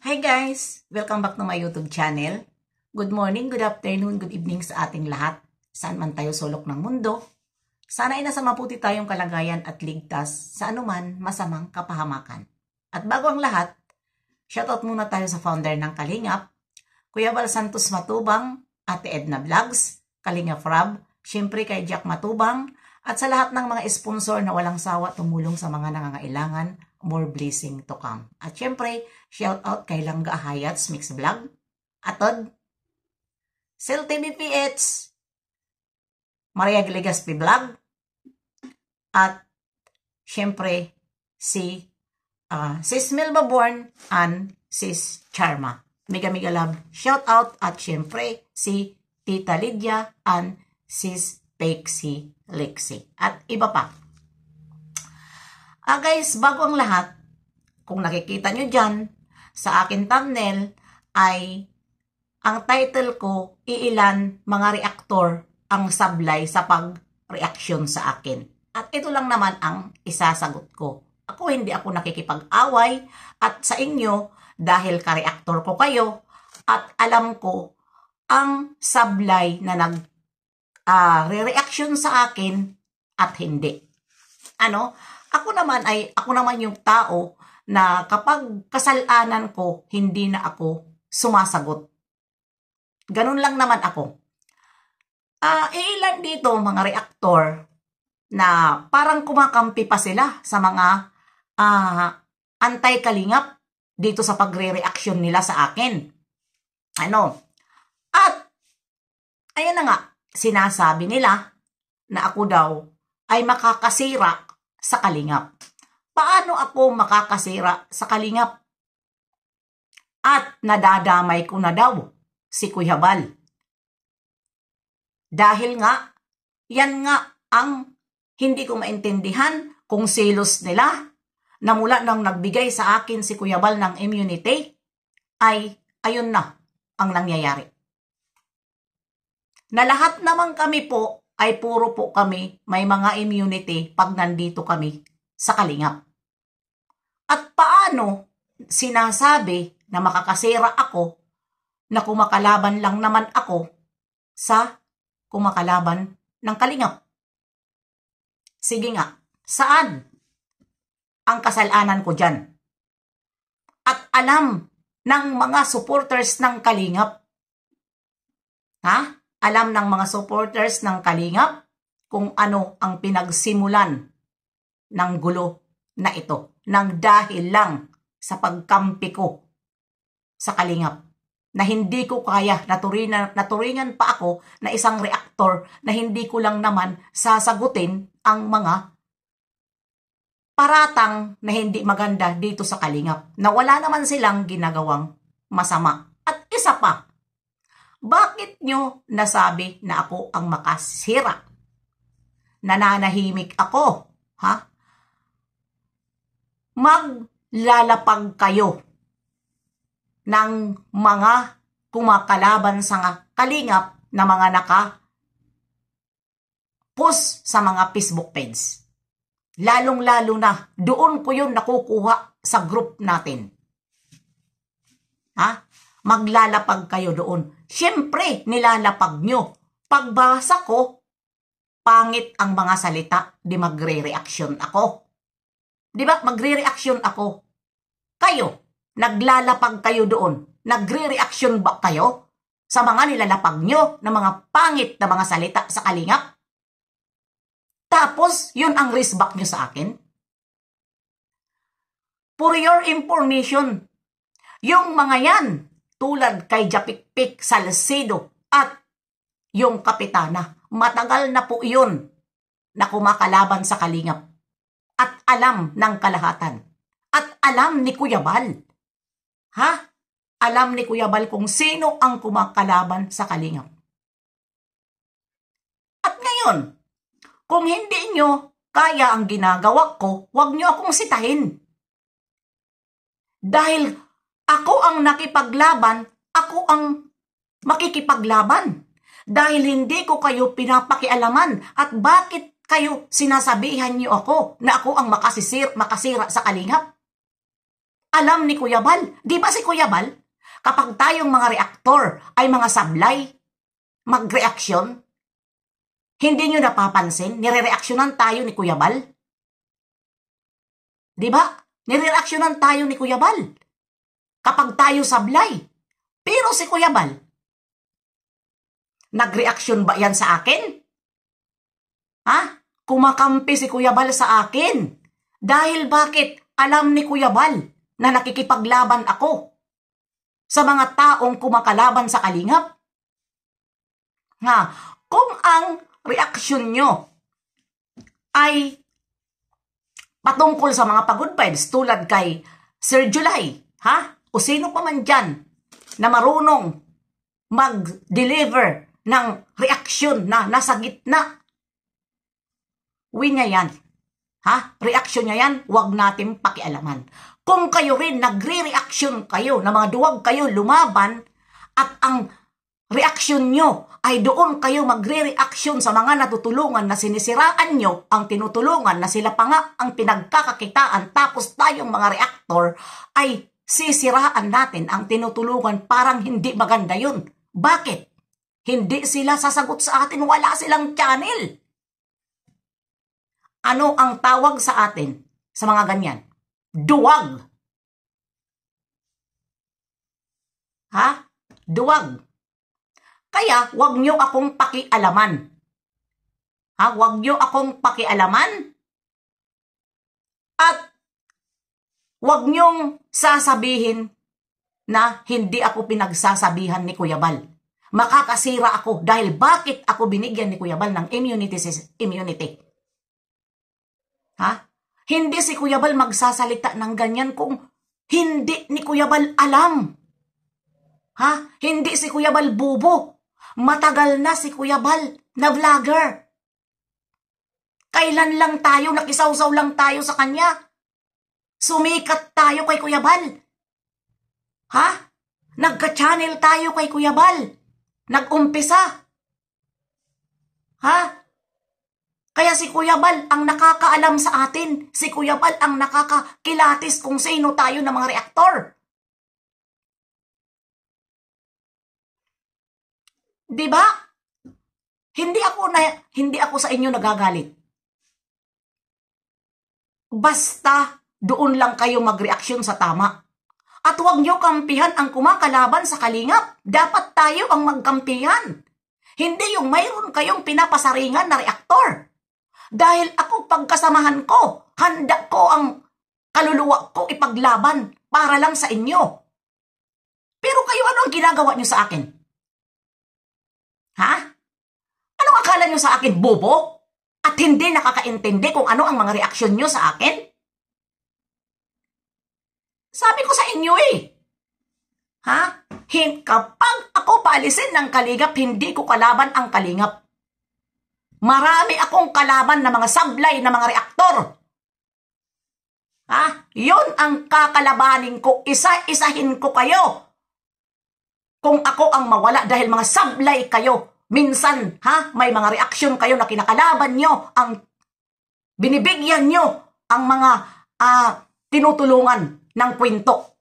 Hi guys! Welcome back to my YouTube channel. Good morning, good afternoon, good evening sa ating lahat. Saan man tayo sulok ng mundo. Sana ay nasa mabuti tayong kalagayan at ligtas sa anuman masamang kapahamakan. At bago ang lahat, shoutout muna tayo sa founder ng Kalingap, Kuya Val Santos Matubang, Ate Edna Vlogs, Kalingap Rob, syempre kay Jack Matubang, at sa lahat ng mga sponsor na walang sawa tumulong sa mga nangangailangan, more blessing to come. At syempre, shout out kay Langga Hayats Mix Vlog, Atod, Sel TV PH, Maria Glegaspi Vlog, at syempre si Sis Melba Born and Sis Charma. Mega love shout out, at syempre si Tita Lydia and Sis Pexie Lexi at iba pa. Guys, bago ang lahat, kung nakikita nyo dyan sa akin thumbnail ay ang title ko, iilan mga reaktor ang sablay sa pag-reaction sa akin. At ito lang naman ang isasagot ko. Hindi ako nakikipag-away, at sa inyo, dahil ka-reaktor ko kayo, at alam ko ang sablay na re-reaction sa akin at hindi. Ako naman yung tao na kapag kasalanan ko, hindi na ako sumasagot. Ganun lang naman ako. Ilan dito mga reaktor na parang kumakampi pa sila sa mga anti-kalingap dito sa pagre-reaction nila sa akin. At ayan na nga, sinasabi nila na ako daw ay makakasira sa kalingap. Paano ako makakasira sa kalingap? At nadadamay ko na daw si Kuya Val. Dahil nga, yan nga ang hindi ko maintindihan kung selos nila na mula nang nagbigay sa akin si Kuya Val ng immunity, ay ayun na ang nangyayari. Na lahat naman kami po ay puro po kami may mga immunity pag nandito kami sa kalingap. At paano sinasabi na makakasira ako na kumakalaban lang naman ako sa kumakalaban ng kalingap? Sige nga, saan ang kasalanan ko dyan? At alam ng mga supporters ng kalingap, alam ng mga supporters ng kalingap kung ano ang pinagsimulan ng gulo na ito, nang dahil lang sa pagkampi ko sa kalingap, na hindi ko kaya, naturingan pa ako na isang reaktor na hindi ko lang naman sasagutin ang mga paratang na hindi maganda dito sa kalingap, na wala naman silang ginagawang masama. At isa pa, bakit nyo nasabi na ako ang makasira? Nananahimik ako, Maglalapag kayo ng mga kumakalaban sa kalingap na mga naka-post sa mga Facebook page. Lalong-lalo na, doon ko yun nakukuha sa group natin. Maglalapag kayo doon. Siyempre, nilalapag nyo. Pagbasa ko, pangit ang mga salita, di magre-reaction ako. Di ba? Magre-reaction ako. Kayo, naglalapag kayo doon. Nagre-reaction ba kayo sa mga nilalapag nyo na mga pangit na mga salita sa kalingap? Tapos, yun ang resback nyo sa akin? For your information, yung mga yan, tulad kay Japikpik Salcedo at yung kapitana, matagal na po yun na kumakalaban sa kalingap. At alam ng kalahatan. At alam ni Kuya Val. Alam ni Kuya Val kung sino ang kumakalaban sa kalingap. At ngayon, kung hindi nyo kaya ang ginagawa ko, huwag nyo akong sitahin. Dahil ako ang nakipaglaban, ako ang makikipaglaban. Dahil hindi ko kayo pinapakialaman. At bakit kayo sinasabihan niyo ako na ako ang makasira sa kalingap? alam ni Kuya Bal. Di ba si Kuya Bal, kapag tayong mga reaktor ay mga sablay, mag-reaksyon, hindi nyo napapansin, nire-reaksyonan tayo ni Kuya Bal? Di ba? Nire-reaksyonan tayo ni Kuya Bal kapag tayo sablay. Pero si Kuya Bal, nag-reaksyon ba yan sa akin? Ha? Kumakampi si Kuya Bal sa akin. Dahil bakit? Alam ni Kuya Bal na nakikipaglaban ako sa mga taong kumakalaban sa kalingap. Ha? Kung ang reaksyon nyo ay patungkol sa mga pagod vibes tulad kay Sir July, ha? O sino pa man dyan na marunong mag-deliver ng reaksyon na nasa gitna, win niya yan. Ha? Reaksyon niya yan, huwag natin pakialaman. Kung kayo rin nagre-reaksyon kayo, na mga duwag kayo lumaban, at ang reaksyon nyo ay doon kayo magre-reaksyon sa mga natutulungan na sinisiraan nyo, ang tinutulungan na sila pa nga ang pinagkakakitaan, tapos tayong mga reaktor ay sisiraan natin ang tinutulungan, parang hindi maganda yun. Bakit? Hindi sila sasagot sa atin, wala silang channel. Ano ang tawag sa atin sa mga ganyan? Duwag. Ha? Duwag. Kaya, wag nyo akong pakialaman. Ha? Wag nyo akong pakialaman. At wag nyong sasabihin na hindi ako pinagsasabihan ni Kuya Bal. Makakasira ako dahil bakit ako binigyan ni Kuya Bal ng immunity? Ha? Hindi si Kuya Bal magsasalita ng ganyan kung hindi ni Kuya Bal alam. Ha? Hindi si Kuya Bal bubo. Matagal na si Kuya Bal na vlogger. Kailan lang tayo, nakisawsaw lang tayo sa kanya. Sumikat tayo kay Kuya Bal. Ha? Nagka-channel tayo kay Kuya Bal. Nag-umpisa. Ha? Kaya si Kuya Bal ang nakakaalam sa atin. Si Kuya Bal ang nakakakilatis kung sino tayo ng mga reaktor. Diba? Hindi ako sa inyo nagagalit. Basta doon lang kayo magreaksyon sa tama. At huwag nyo kampihan ang kumakalaban sa kalingap. Dapat tayo ang magkampihan. Hindi yung mayroon kayong pinapasaringan na reaktor. Dahil ako pagkasamahan ko, handa ko ang kaluluwa ko ipaglaban para lang sa inyo. Pero kayo, ano ang ginagawa nyo sa akin? Ha? Anong akala nyo sa akin, bobo? At hindi nakakaintindi kung ano ang mga reaksyon nyo sa akin? Sabi ko sa inyo eh. Ha? Kapag ako paalisin ng kalingap, hindi ko kalaban ang kalingap. Marami akong kalaban na mga sablay na mga reaktor. Ha? Yun ang kakalabanin ko. Isa-isahin ko kayo. Kung ako ang mawala dahil mga sablay kayo, minsan, ha, may mga reaksyon kayo na kinakalaban nyo, ang binibigyan nyo ang mga tinutulungan ng kwento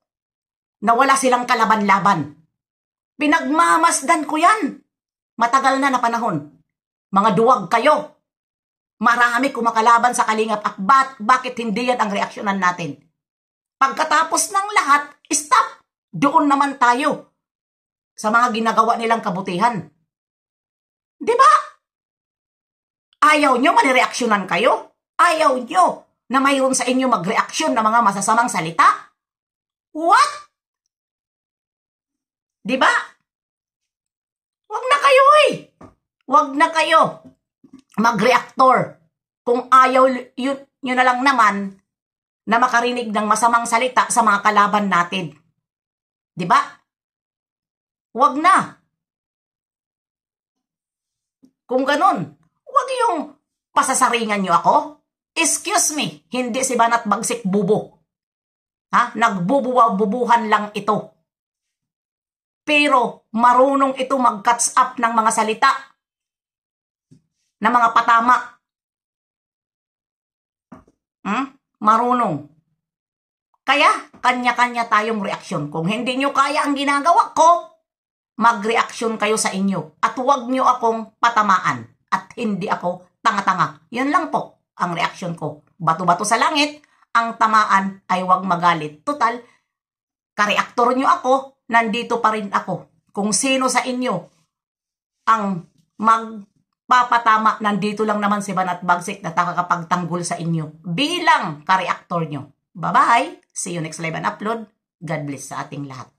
na wala silang kalaban-laban. Pinagmamasdan ko yan. Matagal na panahon. Mga duwag kayo. Marami kumakalaban sa kalingap at bakit hindi yan ang reaksyonan natin? Pagkatapos ng lahat, stop. Doon naman tayo sa mga ginagawa nilang kabutihan. Diba? Ayaw nyo manireaksyonan kayo? Ayaw nyo na mayroon sa inyo magreaksyon na mga masasamang salita? What? Diba? Wag na kayo eh. Wag na kayo magreaktor. Kung ayaw nyo na lang naman na makarinig ng masamang salita sa mga kalaban natin. Diba? Wag na. Kung ganun, wag yung pasasaringan nyo ako. Excuse me, hindi si Banat Bagsik bubo. Ha? Nagbububuhan lang ito. Pero marunong ito mag-catch up ng mga salita, ng mga patama. Marunong. Kaya, kanya-kanya tayong reaksyon. Kung hindi nyo kaya ang ginagawa ko, mag-reaksyon kayo sa inyo. At huwag nyo akong patamaan. At hindi ako tanga-tanga. Yun lang po ang reaksyon ko. Bato-bato sa langit, ang tamaan ay huwag magalit. Total, ka-reaktor nyo ako, nandito pa rin ako. Kung sino sa inyo ang magpapatama, nandito lang naman si Banat Bagsik na nakakapagtanggol sa inyo bilang ka-reaktor nyo. Bye-bye! See you next live and upload. God bless sa ating lahat.